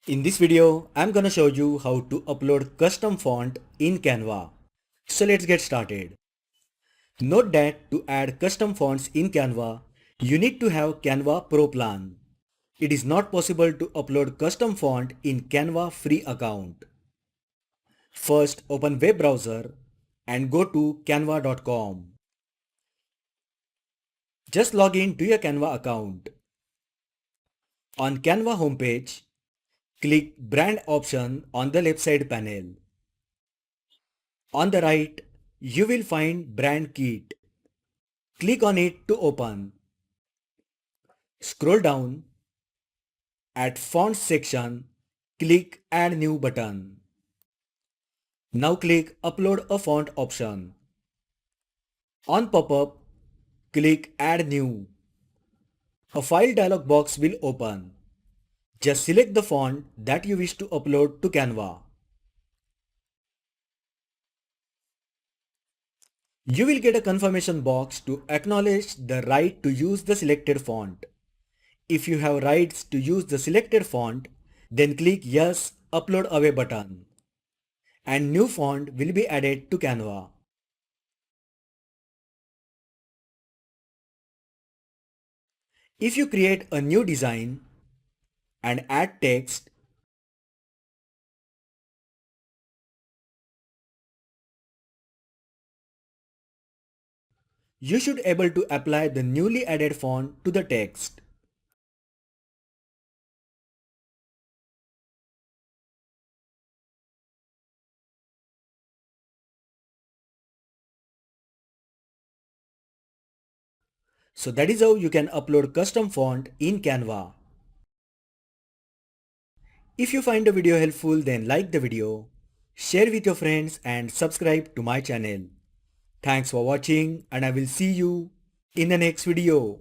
In this video, I'm gonna show you how to upload custom font in Canva. So let's get started. Note that to add custom fonts in Canva, you need to have Canva Pro plan. It is not possible to upload custom font in Canva free account. First, open web browser and go to canva.com. Just log in to your Canva account. On Canva homepage, click Brand option on the left side panel. On the right, you will find Brand Kit. Click on it to open. Scroll down. At Fonts section, click Add New button. Now click Upload a font option. On pop-up, click Add New. A file dialog box will open. Just select the font that you wish to upload to Canva. You will get a confirmation box to acknowledge the right to use the selected font. If you have rights to use the selected font, then click Yes, Upload Away button. And new font will be added to Canva. If you create a new design and add text, you should able to apply the newly added font to the text. So that is how you can upload custom font in Canva. If you find the video helpful, then like the video, share with your friends and subscribe to my channel. Thanks for watching and I will see you in the next video.